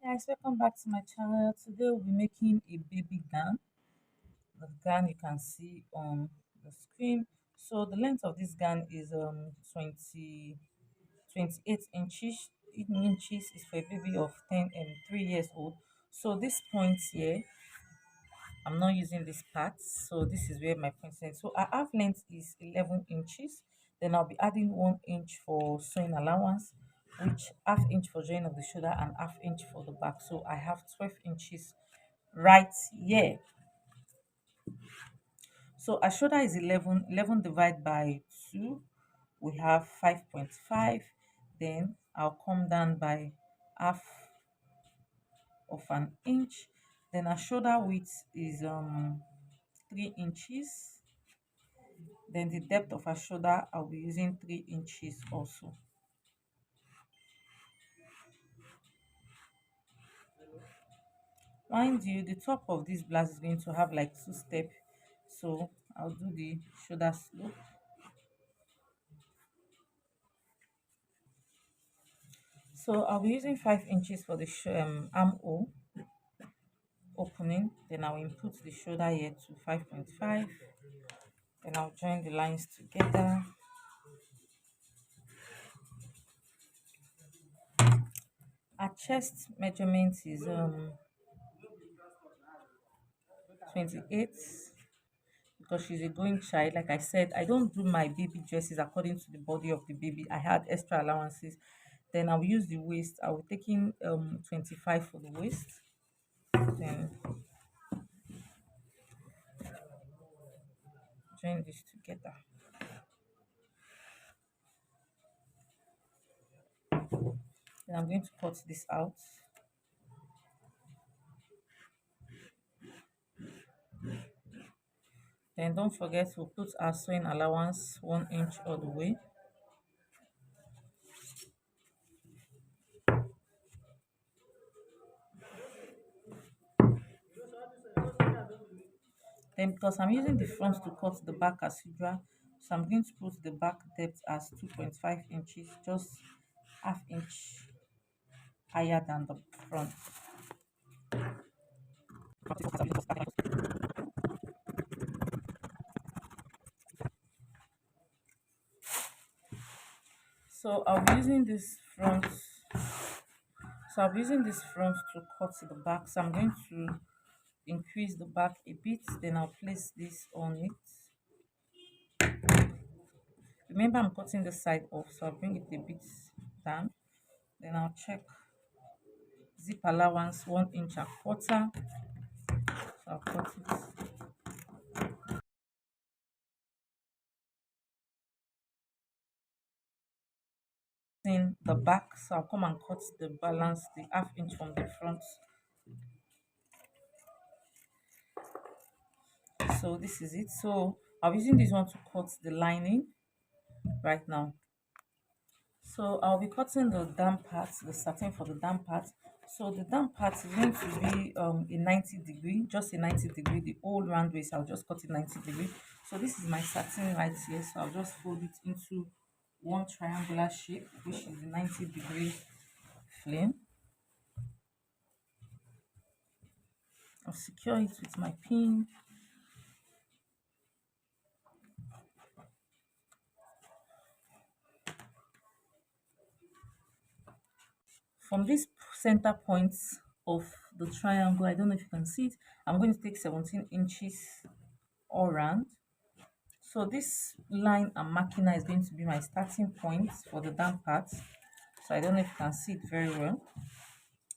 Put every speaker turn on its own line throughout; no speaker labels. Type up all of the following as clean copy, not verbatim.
Guys, welcome back to my channel. Today we'll be making a baby gown. The gown you can see on the screen. So the length of this gown is 28 inches. 8 inches is for a baby of 10 and 3 years old. So this point here, I'm not using this part. So this is where my point is. So our half length is 11 inches. Then I'll be adding 1 inch for sewing allowance, which half inch for joining of the shoulder and half inch for the back. So I have 12 inches right here. So our shoulder is 11. 11 divided by 2, we have 5.5. Then I'll come down by half of an inch. Then our shoulder width is 3 inches. Then the depth of our shoulder, I'll be using 3 inches also. Mind you, the top of this blouse is going to have like 2 steps. So I'll do the shoulder slope. So I'll be using 5 inches for the armhole opening. Then I'll input the shoulder here to 5.5. Then I'll join the lines together. Our chest measurement is 28 because she's a growing child. Like I said, I don't do my baby dresses according to the body of the baby. I had extra allowances. Then I'll use the waist. I will take in 25 for the waist. Then join this together. Then I'm going to cut this out. Then don't forget to put our sewing allowance 1 inch all the way. Then because I'm using the front to cut the back as usual, so I'm going to put the back depth as 2.5 inches, just half inch higher than the front. So I'll be using this front. So I'll be using this front to cut the back. So I'm going to increase the back a bit. Then I'll place this on it. Remember, I'm cutting the side off, so I'll bring it a bit down. Then I'll check zip allowance 1 inch and quarter. So I'll cut it. In the back, so I'll come and cut the balance, the half-inch from the front. So this is it. So I'm using this one to cut the lining right now. So I'll be cutting the down part, the satin for the down part. So the down part is going to be a 90 degree, just a 90 degree. The whole round waist, I'll just cut it 90 degree. So this is my satin right here. So I'll just fold it into one triangular shape, which is a 90 degree flame. I'll secure it with my pin. From this center point of the triangle, I don't know if you can see it, I'm going to take 17 inches all round. So this line I'm marking now is going to be my starting point for the down part. So I don't know if you can see it very well.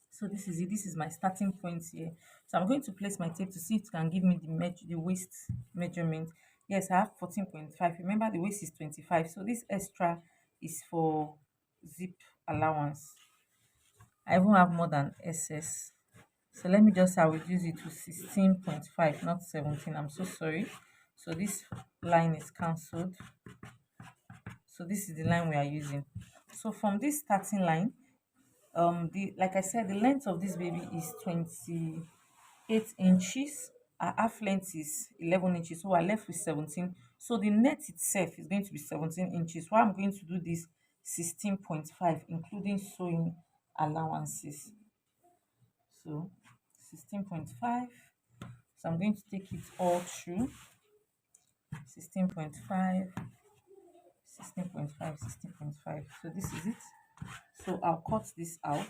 So this is it. This is my starting point here. So I'm going to place my tape to see if it can give me the waist measurement. Yes, I have 14.5. Remember, the waist is 25. So this extra is for zip allowance. I even have more than SS. So let me just, I'll reduce it to 16.5, not 17. I'm so sorry. So this line is cancelled. So this is the line we are using. So from this starting line, the like I said, the length of this baby is 28 inches. Our half length is 11 inches, so I left with 17. So the net itself is going to be 17 inches. Why I'm going to do this 16.5, including sewing allowances. So 16.5. So I'm going to take it all through 16.5, 16.5, 16.5. So this is it. So I'll cut this out.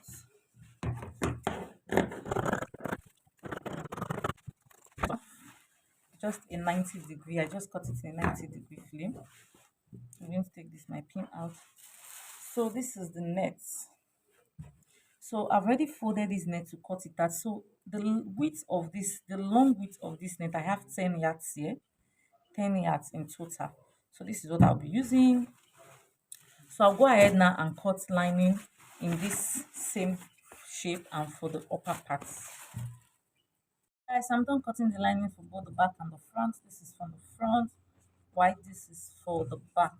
Just a 90 degree. I just cut it in a 90-degree flame. I'm going to take this my pin out. So this is the net. So I've already folded this net to cut it out. So the long width of this net, I have 10 yards here, 10 yards in total. So this is what I'll be using. So I'll go ahead now and cut lining in this same shape and for the upper parts. Guys, I'm done cutting the lining for both the back and the front. This is from the front, white, this is for the back.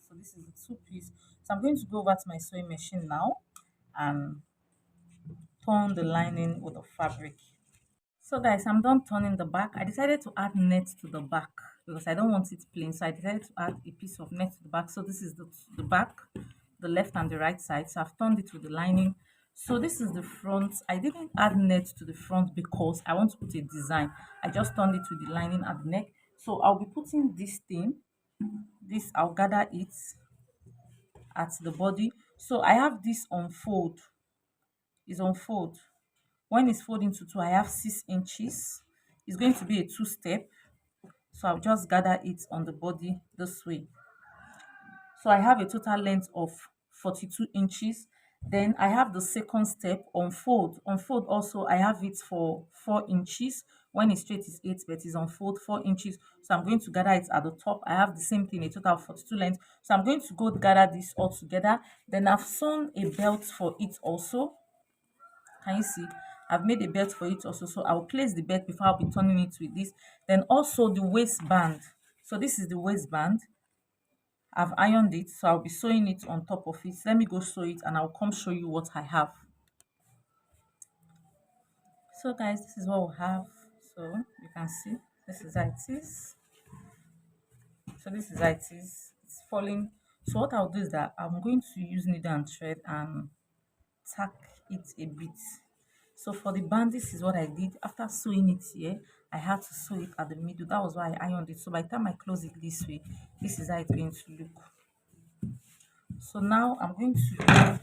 So this is the two piece. So I'm going to go over to my sewing machine now and turn the lining with the fabric. So guys, I'm done turning the back. I decided to add net to the back because I don't want it plain. So I decided to add a piece of net to the back. So this is the back, the left and the right side. So I've turned it with the lining. So this is the front. I didn't add net to the front because I want to put a design. I just turned it with the lining at the neck. So I'll be putting this thing. This, I'll gather it at the body. So I have this on fold. Is on fold. When it's folded into two, I have 6 inches. It's going to be a two-step. So I'll just gather it on the body this way. So I have a total length of 42 inches. Then I have the second step on fold. On fold also, I have it for 4 inches. When it's straight, it's 8, but it's on fold 4 inches. So I'm going to gather it at the top. I have the same thing, a total of 42 length. So I'm going to go gather this all together. Then I've sewn a belt for it also. Can you see? I've made a belt for it also. So I'll place the belt before I'll be turning it with this. Then also the waistband. So this is the waistband. I've ironed it, so I'll be sewing it on top of it. Let me go sew it and I'll come show you what I have. So guys, this is what we have. So you can see this is how it is. So this is how it is. It's falling. So what I'll do is that I'm going to use needle and thread and tack it a bit. So for the band, this is what I did. After sewing it here, I had to sew it at the middle. That was why I ironed it. So by the time I close it this way, this is how it's going to look. So now I'm going to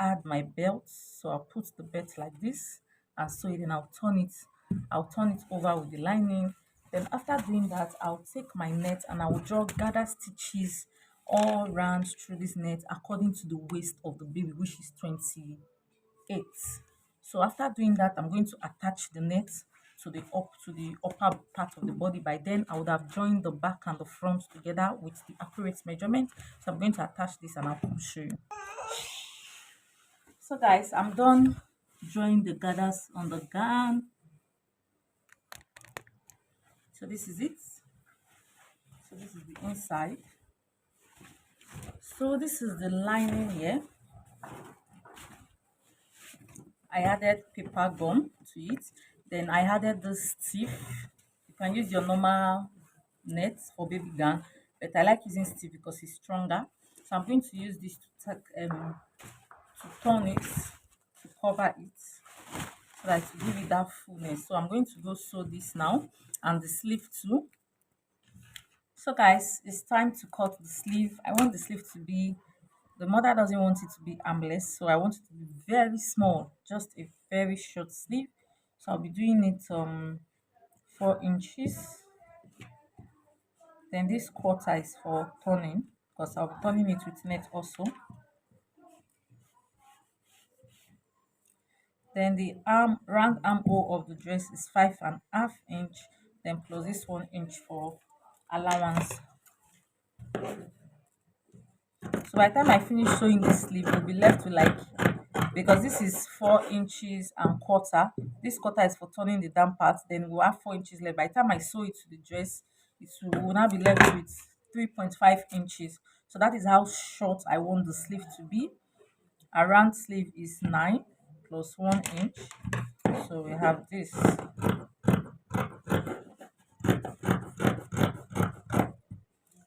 add my belt. So I'll put the belt like this and sew it, and I'll turn it over with the lining. Then after doing that, I'll take my net and I will draw gather stitches all round through this net according to the waist of the baby, which is 28. So after doing that, I'm going to attach the net to the upper part of the body. By then I would have joined the back and the front together with the accurate measurement. So I'm going to attach this and I'll come show you. So guys, I'm done drawing the gathers on the gown. So this is it. So this is the inside. So this is the lining here. I added paper gum to it. Then I added the stiff. You can use your normal net for baby gown, but I like using stiff because it's stronger. So I'm going to use this to turn it, to cover it, so that to give it that fullness. So I'm going to go sew this now, and the sleeve too. So guys, it's time to cut the sleeve. I want the sleeve to be, the mother doesn't want it to be armless, so I want it to be very small, just a very short sleeve. So I'll be doing it 4 inches. Then this quarter is for turning, because I'll be turning it with net also. Then the round armhole of the dress is 5.5 inch, then plus this 1 inch for allowance. So by the time I finish sewing this sleeve, we'll be left with like, because this is 4 inches and quarter, this quarter is for turning the down part, then we'll have 4 inches left. By the time I sew it to the dress, it will now be left with 3.5 inches. So that is how short I want the sleeve to be. Around sleeve is 9 plus 1 inch. So we have this.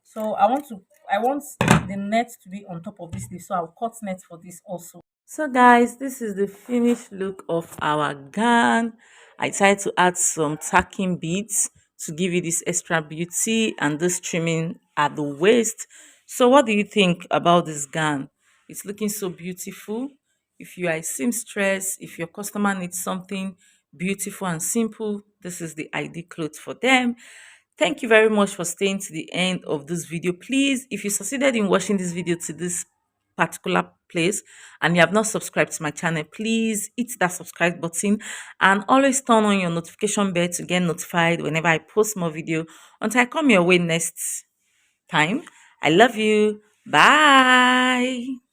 So I want the net to be on top of this sleeve, so I'll cut net for this also. So guys, this is the finished look of our gown. I tried to add some tacking beads to give you this extra beauty and this trimming at the waist. So what do you think about this gown? It's looking so beautiful. If you are a seamstress, if your customer needs something beautiful and simple, this is the ideal clothes for them. Thank you very much for staying to the end of this video. Please, if you succeeded in watching this video to this particular place and you have not subscribed to my channel, please hit that subscribe button and always turn on your notification bell to get notified whenever I post more video until I come your way next time. I love you. Bye.